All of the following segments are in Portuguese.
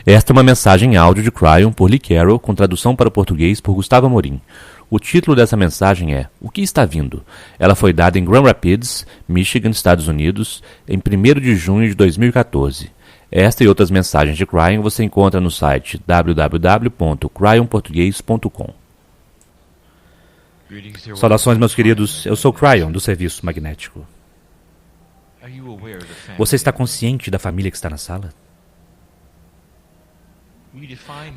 Esta é uma mensagem em áudio de Cryon por Lee Carroll, com tradução para o português por Gustavo Amorim. O título dessa mensagem é O que está vindo? Ela foi dada em Grand Rapids, Michigan, Estados Unidos, em 1º de junho de 2014. Esta e outras mensagens de Cryon você encontra no site www.cryonportugues.com. Saudações, meus queridos. Eu sou Cryon, do Serviço Magnético. Você está consciente da família que está na sala?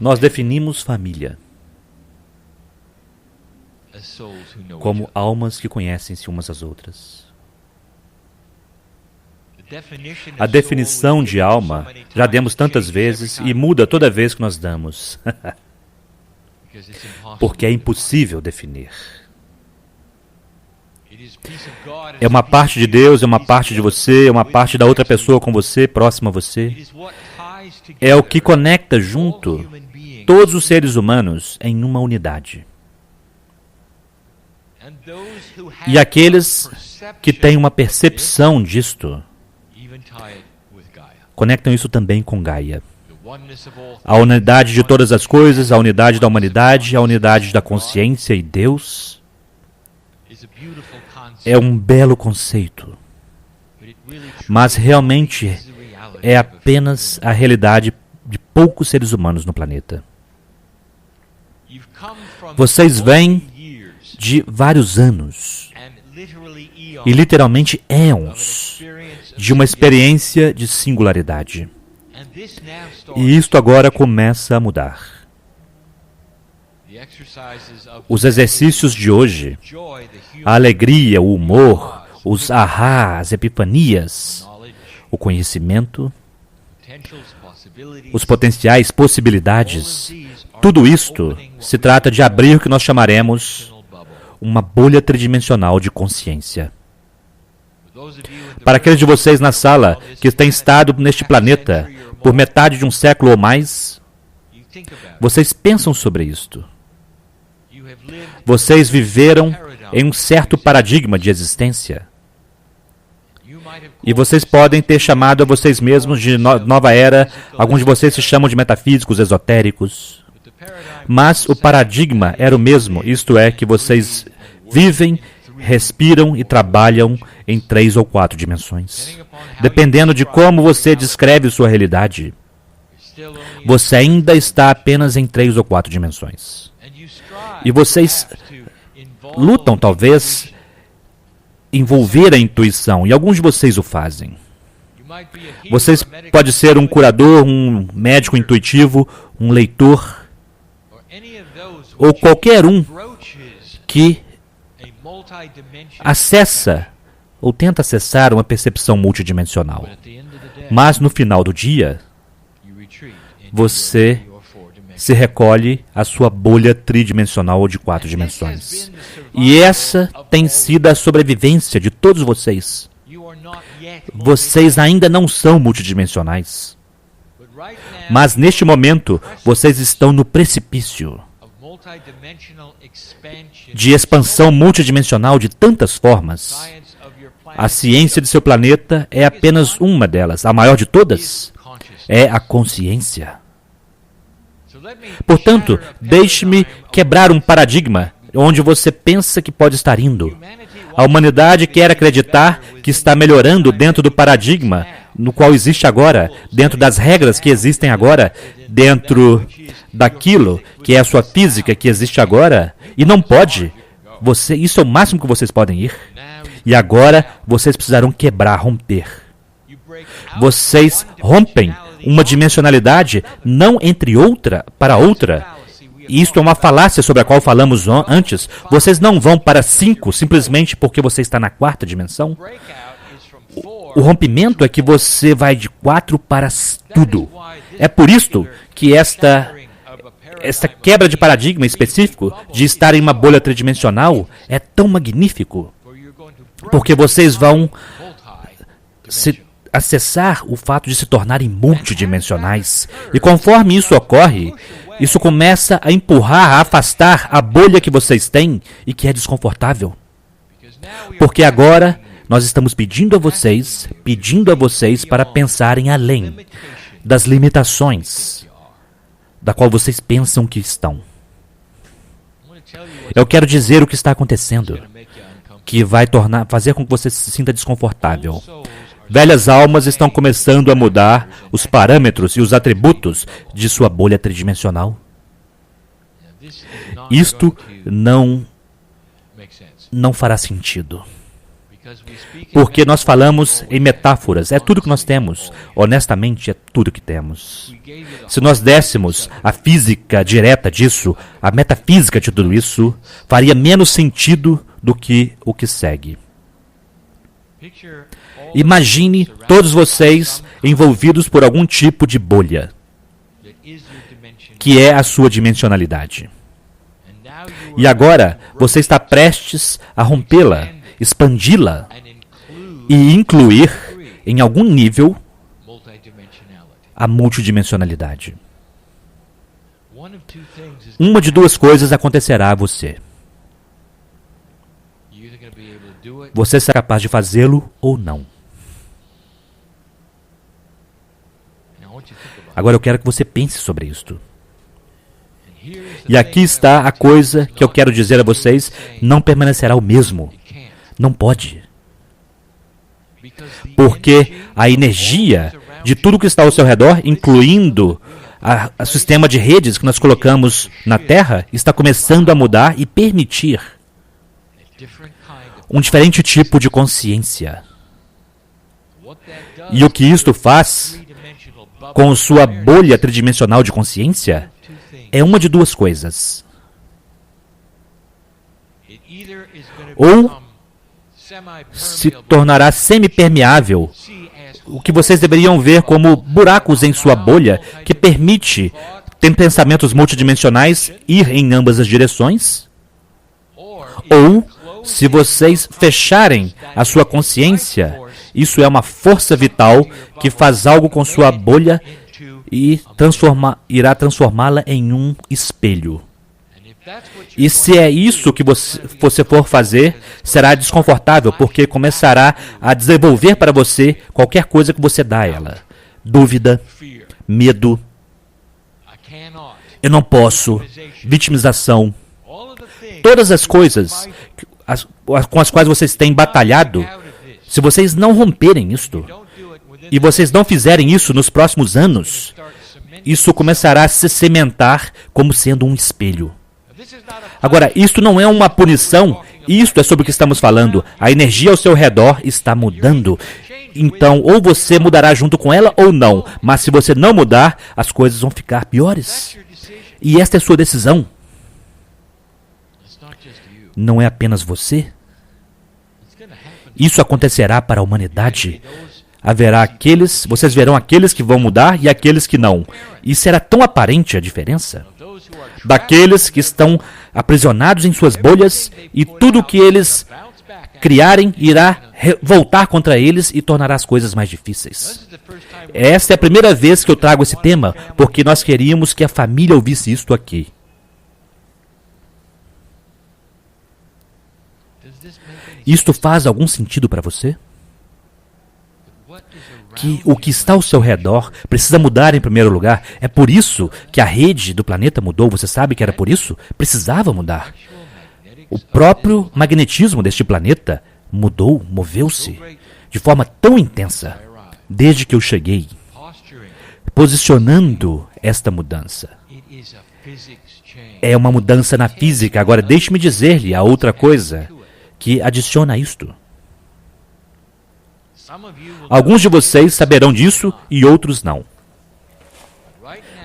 Nós definimos família como almas que conhecem-se umas às outras. A definição de alma já demos tantas vezes e muda toda vez que nós damos. Porque é impossível definir. É uma parte de Deus, é uma parte de você, é uma parte da outra pessoa com você, próxima a você. É o que conecta junto todos os seres humanos em uma unidade. E aqueles que têm uma percepção disto, conectam isso também com Gaia. A unidade de todas as coisas, a unidade da humanidade, a unidade da consciência e Deus é um belo conceito, mas realmente é apenas a realidade de poucos seres humanos no planeta. Vocês vêm de vários anos, e literalmente éons, de uma experiência de singularidade. E isto agora começa a mudar. Os exercícios de hoje, a alegria, o humor, os ahá, as epifanias, o conhecimento, os potenciais possibilidades, tudo isto se trata de abrir o que nós chamaremos uma bolha tridimensional de consciência. Para aqueles de vocês na sala que têm estado neste planeta por metade de um século ou mais, vocês pensam sobre isto. Vocês viveram em um certo paradigma de existência. E vocês podem ter chamado a vocês mesmos de nova era, alguns de vocês se chamam de metafísicos esotéricos. Mas o paradigma era o mesmo, isto é, que vocês vivem, respiram e trabalham em 3 ou 4 dimensões. Dependendo de como você descreve sua realidade, você ainda está apenas em 3 ou 4 dimensões. E vocês lutam, talvez, envolver a intuição, e alguns de vocês o fazem. Vocês podem ser um curador, um médico intuitivo, um leitor, ou qualquer um que acessa ou tenta acessar uma percepção multidimensional. Mas no final do dia, você se recolhe à sua bolha tridimensional de 4 dimensões. E essa tem sido a sobrevivência de todos vocês. Vocês ainda não são multidimensionais. Mas neste momento, vocês estão no precipício de expansão multidimensional de tantas formas. A ciência de seu planeta é apenas uma delas. A maior de todas é a consciência. Portanto, deixe-me quebrar um paradigma onde você pensa que pode estar indo. A humanidade quer acreditar que está melhorando dentro do paradigma no qual existe agora, dentro das regras que existem agora, dentro daquilo que é a sua física que existe agora, e não pode. Isso é o máximo que vocês podem ir. E agora vocês precisarão quebrar, romper. Vocês rompem uma dimensionalidade não entre outra para outra. Isto é uma falácia sobre a qual falamos antes. Vocês não vão para 5 simplesmente porque você está na 4ª dimensão. O rompimento é que você vai de 4 para tudo. É por isto que esta quebra de paradigma específico de estar em uma bolha tridimensional é tão magnífico. Porque vocês vão acessar o fato de se tornarem multidimensionais. E conforme isso ocorre, isso começa a empurrar, a afastar a bolha que vocês têm e que é desconfortável. Porque agora nós estamos pedindo a vocês para pensarem além das limitações da qual vocês pensam que estão. Eu quero dizer o que está acontecendo, que vai fazer com que você se sinta desconfortável. Velhas almas estão começando a mudar os parâmetros e os atributos de sua bolha tridimensional. Isto não fará sentido. Porque nós falamos em metáforas, é tudo que nós temos. Honestamente, é tudo que temos. Se nós dessemos a física direta disso, a metafísica de tudo isso, faria menos sentido do que o que segue. Imagine todos vocês envolvidos por algum tipo de bolha, que é a sua dimensionalidade. E agora, você está prestes a rompê-la, expandi-la e incluir, em algum nível, a multidimensionalidade. Uma de duas coisas acontecerá a você. Você será capaz de fazê-lo ou não. Agora eu quero que você pense sobre isto. E aqui está a coisa que eu quero dizer a vocês, não permanecerá o mesmo. Não pode. Porque a energia de tudo que está ao seu redor, incluindo o sistema de redes que nós colocamos na Terra, está começando a mudar e permitir um diferente tipo de consciência. E o que isto faz com sua bolha tridimensional de consciência é uma de duas coisas. Ou se tornará semipermeável, o que vocês deveriam ver como buracos em sua bolha, que permite ter pensamentos multidimensionais ir em ambas as direções. Ou, se vocês fecharem a sua consciência, isso é uma força vital que faz algo com sua bolha e irá transformá-la em um espelho. E se é isso que você for fazer, será desconfortável, porque começará a desenvolver para você qualquer coisa que você dá a ela. Dúvida, medo, eu não posso, vitimização. Todas as coisas com as quais vocês têm batalhado, se vocês não romperem isto, e vocês não fizerem isso nos próximos anos, isso começará a se cimentar como sendo um espelho. Agora, isto não é uma punição, isto é sobre o que estamos falando. A energia ao seu redor está mudando. Então, ou você mudará junto com ela ou não. Mas se você não mudar, as coisas vão ficar piores. E esta é sua decisão. Não é apenas você. Isso acontecerá para a humanidade. Vocês verão aqueles que vão mudar e aqueles que não. E será tão aparente a diferença daqueles que estão aprisionados em suas bolhas e tudo que eles criarem irá voltar contra eles e tornará as coisas mais difíceis. Esta é a primeira vez que eu trago esse tema, porque nós queríamos que a família ouvisse isto aqui. Isto faz algum sentido para você? Que o que está ao seu redor precisa mudar em primeiro lugar. É por isso que a rede do planeta mudou. Você sabe que era por isso? Precisava mudar. O próprio magnetismo deste planeta mudou, moveu-se de forma tão intensa desde que eu cheguei, posicionando esta mudança. É uma mudança na física. Agora, deixe-me dizer-lhe a outra coisa que adiciona a isto. Alguns de vocês saberão disso e outros não.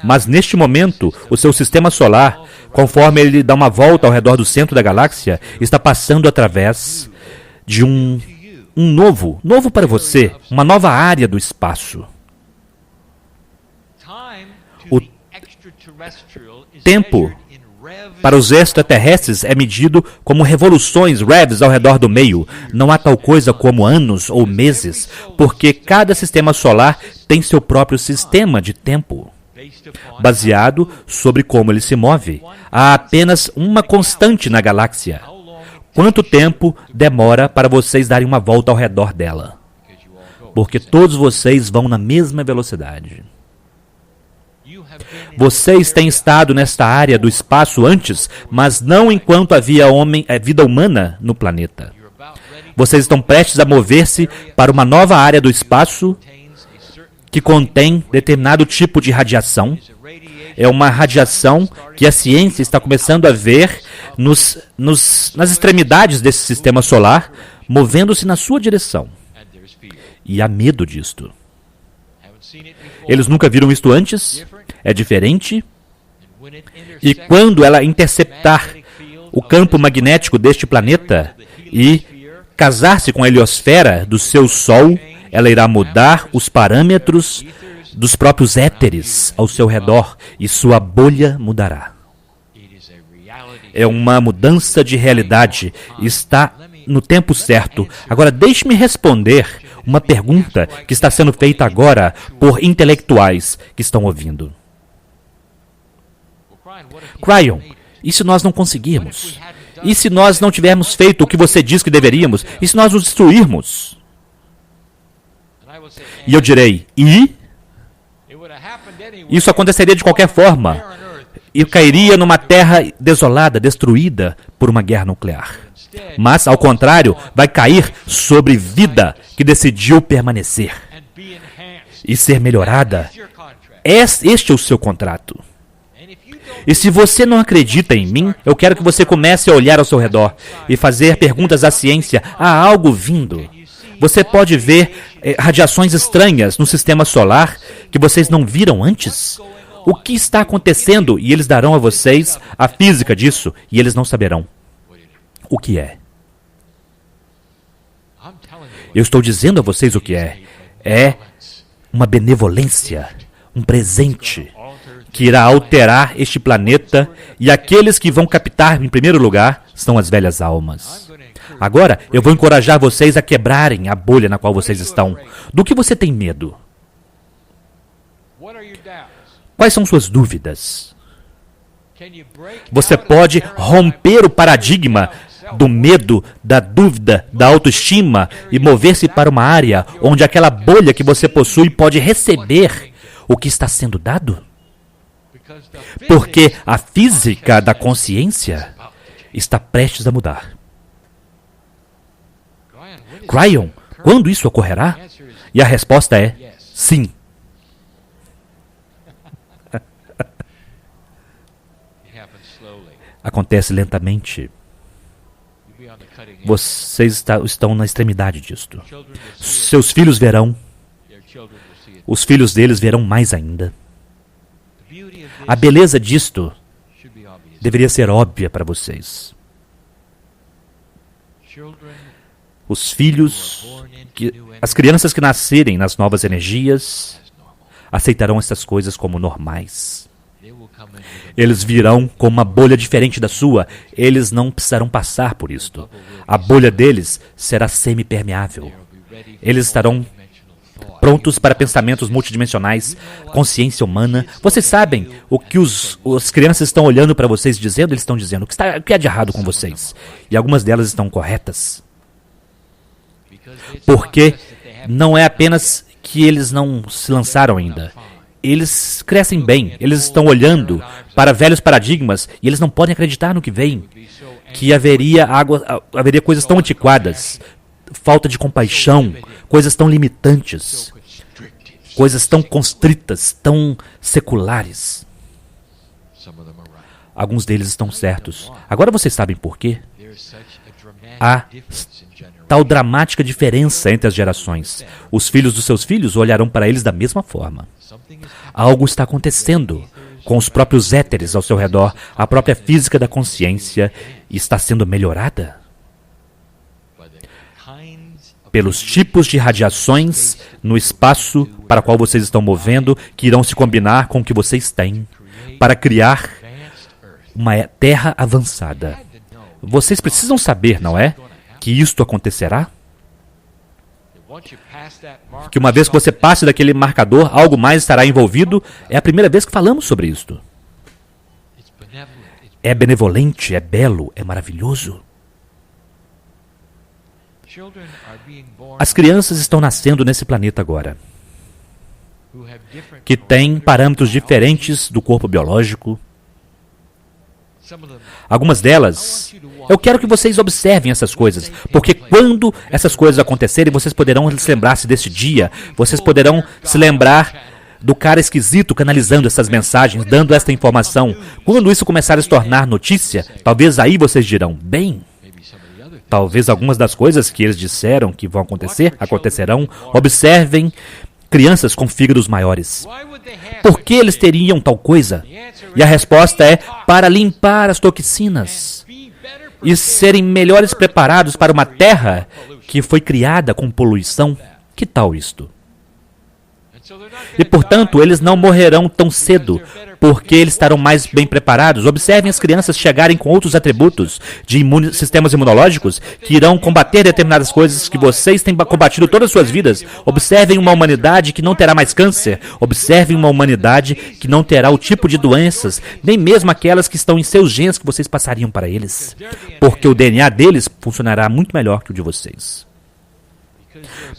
Mas neste momento, o seu sistema solar, conforme ele dá uma volta ao redor do centro da galáxia, está passando através de um novo para você, uma nova área do espaço. O tempo para os extraterrestres é medido como revoluções, revs ao redor do meio. Não há tal coisa como anos ou meses, porque cada sistema solar tem seu próprio sistema de tempo, baseado sobre como ele se move. Há apenas uma constante na galáxia. Quanto tempo demora para vocês darem uma volta ao redor dela? Porque todos vocês vão na mesma velocidade. Vocês têm estado nesta área do espaço antes, mas não enquanto havia vida humana no planeta. Vocês estão prestes a mover-se para uma nova área do espaço que contém determinado tipo de radiação. É uma radiação que a ciência está começando a ver nas extremidades desse sistema solar, movendo-se na sua direção. E há medo disto. Eles nunca viram isto antes, é diferente. E quando ela interceptar o campo magnético deste planeta e casar-se com a heliosfera do seu Sol, ela irá mudar os parâmetros dos próprios éteres ao seu redor e sua bolha mudará. É uma mudança de realidade. Está no tempo certo. Agora, deixe-me responder uma pergunta que está sendo feita agora por intelectuais que estão ouvindo. Cryon, e se nós não conseguirmos? E se nós não tivermos feito o que você diz que deveríamos? E se nós nos destruirmos? E eu direi, e? Isso aconteceria de qualquer forma. E cairia numa terra desolada, destruída por uma guerra nuclear. Mas, ao contrário, vai cair sobre vida que decidiu permanecer e ser melhorada. Este é o seu contrato. E se você não acredita em mim, eu quero que você comece a olhar ao seu redor e fazer perguntas à ciência. Há algo vindo. Você pode ver radiações estranhas no sistema solar que vocês não viram antes? O que está acontecendo? E eles darão a vocês a física disso, e eles não saberão o que é. Eu estou dizendo a vocês o que é. É uma benevolência, um presente que irá alterar este planeta, e aqueles que vão captar em primeiro lugar são as velhas almas. Agora, eu vou encorajar vocês a quebrarem a bolha na qual vocês estão. Do que você tem medo? Quais são suas dúvidas? Você pode romper o paradigma do medo, da dúvida, da autoestima e mover-se para uma área onde aquela bolha que você possui pode receber o que está sendo dado? Porque a física da consciência está prestes a mudar. Cryon, quando isso ocorrerá? E a resposta é sim. Acontece lentamente. Vocês estão na extremidade disto. Seus filhos verão. Os filhos deles verão mais ainda. A beleza disto deveria ser óbvia para vocês. Os filhos, as crianças que nascerem nas novas energias, aceitarão essas coisas como normais. Eles virão com uma bolha diferente da sua. Eles não precisarão passar por isto. A bolha deles será semipermeável. Eles estarão prontos para pensamentos multidimensionais, consciência humana. Vocês sabem o que as crianças estão olhando para vocês dizendo? Eles estão dizendo, o que há de errado com vocês? E algumas delas estão corretas. Porque não é apenas que eles não se lançaram ainda. Eles crescem bem, eles estão olhando para velhos paradigmas e eles não podem acreditar no que vem. Que haveria coisas tão antiquadas, falta de compaixão, coisas tão limitantes, coisas tão constritas, tão seculares. Alguns deles estão certos. Agora vocês sabem por quê? Há tal dramática diferença entre as gerações. Os filhos dos seus filhos olharão para eles da mesma forma. Algo está acontecendo com os próprios éteres ao seu redor. A própria física da consciência está sendo melhorada pelos tipos de radiações no espaço para o qual vocês estão movendo, que irão se combinar com o que vocês têm para criar uma terra avançada. Vocês precisam saber, não é? Que isto acontecerá? Que uma vez que você passe daquele marcador, algo mais estará envolvido. É a primeira vez que falamos sobre isto. É benevolente, é belo, é maravilhoso. As crianças estão nascendo nesse planeta agora. que têm parâmetros diferentes do corpo biológico. Algumas delas, eu quero que vocês observem essas coisas, porque quando essas coisas acontecerem, vocês poderão se lembrar-se desse dia, vocês poderão se lembrar do cara esquisito canalizando essas mensagens, dando esta informação. Quando isso começar a se tornar notícia, talvez aí vocês dirão, bem, talvez algumas das coisas que eles disseram que vão acontecer, acontecerão. Observem crianças com fígados maiores. Por que eles teriam tal coisa? E a resposta é para limpar as toxinas e serem melhores preparados para uma terra que foi criada com poluição. Que tal isto? E, portanto, eles não morrerão tão cedo, porque eles estarão mais bem preparados. Observem as crianças chegarem com outros atributos de sistemas imunológicos que irão combater determinadas coisas que vocês têm combatido todas as suas vidas. Observem uma humanidade que não terá mais câncer. Observem uma humanidade que não terá o tipo de doenças, nem mesmo aquelas que estão em seus genes que vocês passariam para eles. Porque o DNA deles funcionará muito melhor que o de vocês.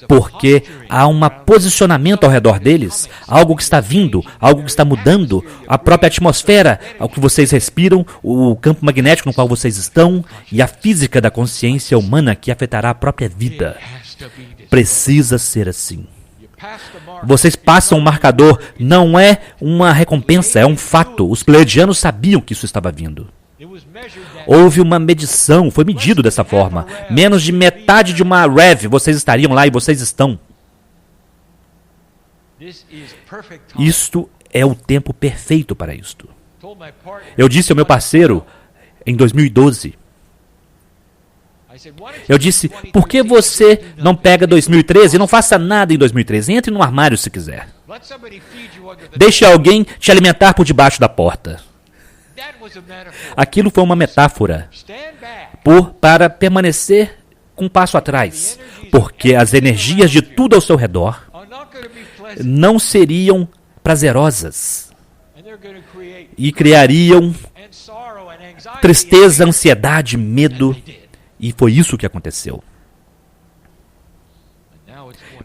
Porque há um posicionamento ao redor deles, algo que está vindo, algo que está mudando, a própria atmosfera, ao que vocês respiram, o campo magnético no qual vocês estão e a física da consciência humana que afetará a própria vida. Precisa ser assim. Vocês passam um marcador, não é uma recompensa, é um fato. Os pleiadianos sabiam que isso estava vindo. Houve uma medição, foi medido dessa forma. Menos de metade de uma REV, vocês estariam lá e vocês estão. Isto é o tempo perfeito para isto. Eu disse ao meu parceiro, em 2012, eu disse, por que você não pega 2013 e não faça nada em 2013? Entre no armário se quiser. Deixe alguém te alimentar por debaixo da porta. Aquilo foi uma metáfora para permanecer com um passo atrás, porque as energias de tudo ao seu redor não seriam prazerosas e criariam tristeza, ansiedade, medo, e foi isso que aconteceu.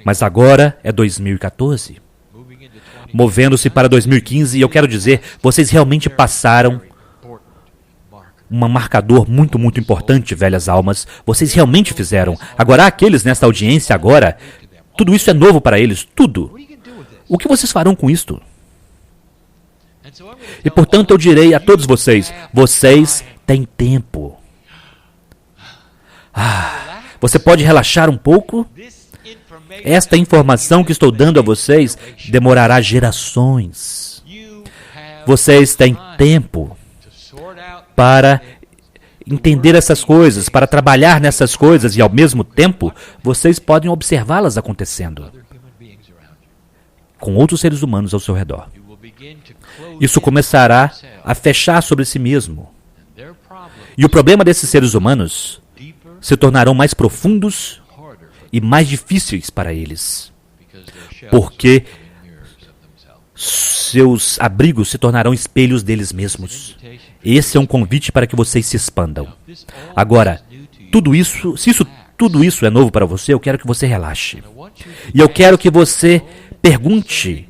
Mas agora é 2014. Movendo-se para 2015, e eu quero dizer, vocês realmente passaram um marcador muito, muito importante, velhas almas. Vocês realmente fizeram. Agora, aqueles nesta audiência agora, tudo isso é novo para eles, tudo. O que vocês farão com isto? E, portanto, eu direi a todos vocês, vocês têm tempo. Você pode relaxar um pouco? Esta informação que estou dando a vocês demorará gerações. Vocês têm tempo para entender essas coisas, para trabalhar nessas coisas e, ao mesmo tempo, vocês podem observá-las acontecendo com outros seres humanos ao seu redor. Isso começará a fechar sobre si mesmo. E o problema desses seres humanos se tornarão mais profundos e mais difíceis para eles, porque seus abrigos se tornarão espelhos deles mesmos. Esse é um convite para que vocês se expandam. Agora, tudo isso, tudo isso é novo para você, eu quero que você relaxe. E eu quero que você pergunte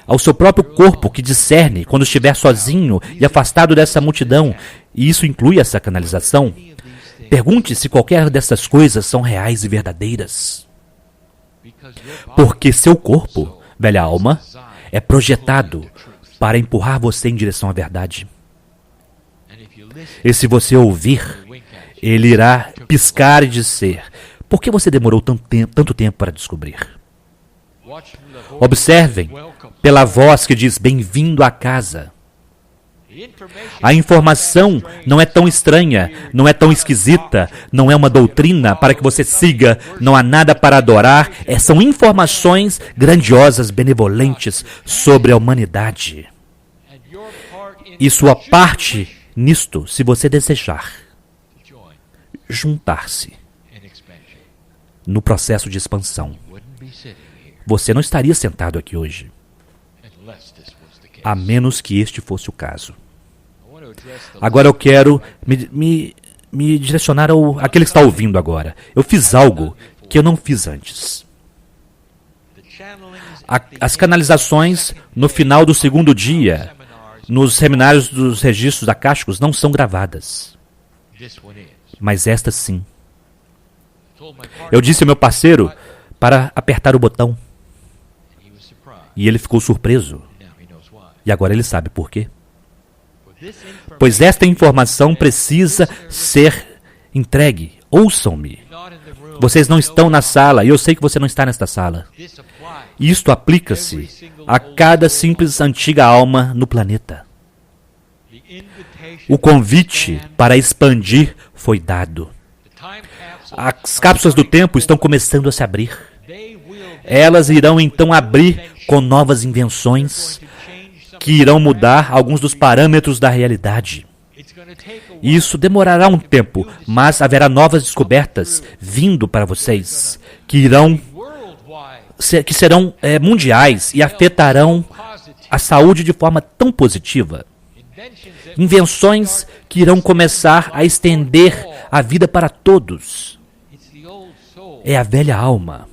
ao seu próprio corpo que discerne quando estiver sozinho e afastado dessa multidão, e isso inclui essa canalização. Pergunte se qualquer dessas coisas são reais e verdadeiras. Porque seu corpo, velha alma, é projetado para empurrar você em direção à verdade. E se você ouvir, ele irá piscar e dizer, por que você demorou tanto tempo para descobrir? Observem pela voz que diz, bem-vindo à casa. A informação não é tão estranha, não é tão esquisita, não é uma doutrina para que você siga, não há nada para adorar, são informações grandiosas, benevolentes sobre a humanidade. E sua parte nisto, se você desejar juntar-se no processo de expansão, você não estaria sentado aqui hoje, a menos que este fosse o caso. Agora eu quero me direcionar àquele que está ouvindo agora. Eu fiz algo que eu não fiz antes. As canalizações no final do segundo dia, nos seminários dos registros acásticos, não são gravadas. Mas esta sim. Eu disse ao meu parceiro para apertar o botão. E ele ficou surpreso. E agora ele sabe por quê. Pois esta informação precisa ser entregue. Ouçam-me. Vocês não estão na sala, e eu sei que você não está nesta sala. Isto aplica-se a cada simples antiga alma no planeta. O convite para expandir foi dado. As cápsulas do tempo estão começando a se abrir. Elas irão então abrir com novas invenções que irão mudar alguns dos parâmetros da realidade. Isso demorará um tempo, mas haverá novas descobertas vindo para vocês que serão mundiais e afetarão a saúde de forma tão positiva. Invenções que irão começar a estender a vida para todos. É a velha alma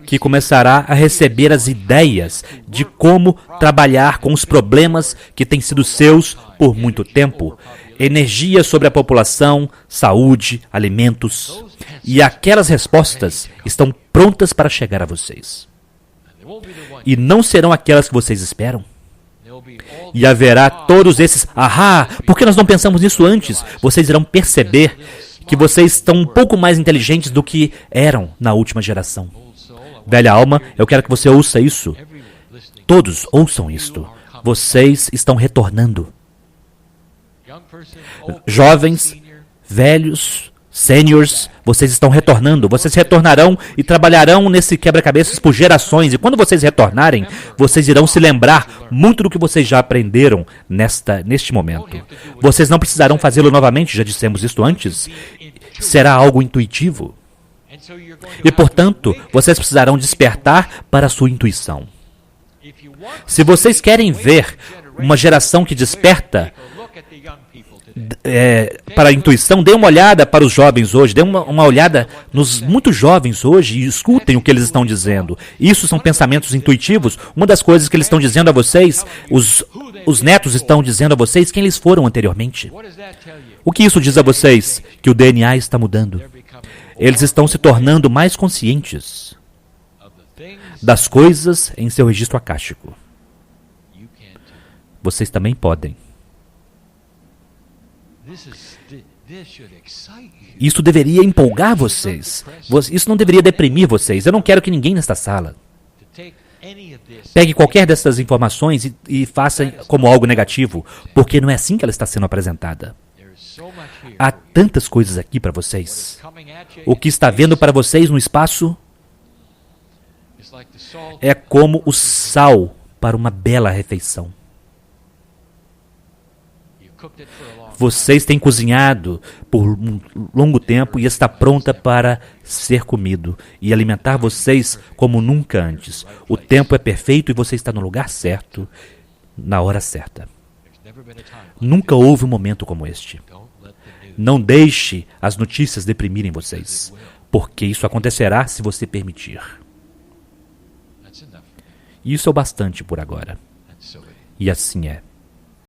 que começará a receber as ideias de como trabalhar com os problemas que têm sido seus por muito tempo. Energia sobre a população, saúde, alimentos. E aquelas respostas estão prontas para chegar a vocês. E não serão aquelas que vocês esperam. E haverá todos esses, por que nós não pensamos nisso antes? Vocês irão perceber que vocês estão um pouco mais inteligentes do que eram na última geração. Velha alma, eu quero que você ouça isso. Todos ouçam isto. Vocês estão retornando. Jovens, velhos, seniors, vocês estão retornando. Vocês retornarão e trabalharão nesse quebra-cabeças por gerações. E quando vocês retornarem, vocês irão se lembrar muito do que vocês já aprenderam neste momento. Vocês não precisarão fazê-lo novamente, já dissemos isto antes. Será algo intuitivo. E, portanto, vocês precisarão despertar para a sua intuição. Se vocês querem ver uma geração que desperta para a intuição, dê uma olhada para os jovens hoje, dê uma olhada nos muito jovens hoje e escutem o que eles estão dizendo. Isso são pensamentos intuitivos. Uma das coisas que eles estão dizendo a vocês, os netos estão dizendo a vocês quem eles foram anteriormente. O que isso diz a vocês? Que o DNA está mudando. Eles estão se tornando mais conscientes das coisas em seu registro acástico. Vocês também podem. Isso deveria empolgar vocês. Isso não deveria deprimir vocês. Eu não quero que ninguém nesta sala pegue qualquer dessas informações e faça como algo negativo, porque não é assim que ela está sendo apresentada. Há tantas coisas aqui para vocês. O que está vendo para vocês no espaço é como o sal para uma bela refeição. Vocês têm cozinhado por um longo tempo e está pronta para ser comido e alimentar vocês como nunca antes. O tempo é perfeito e você está no lugar certo, na hora certa. Nunca houve um momento como este. Não deixe as notícias deprimirem vocês, porque isso acontecerá se você permitir. Isso é o bastante por agora. E assim é.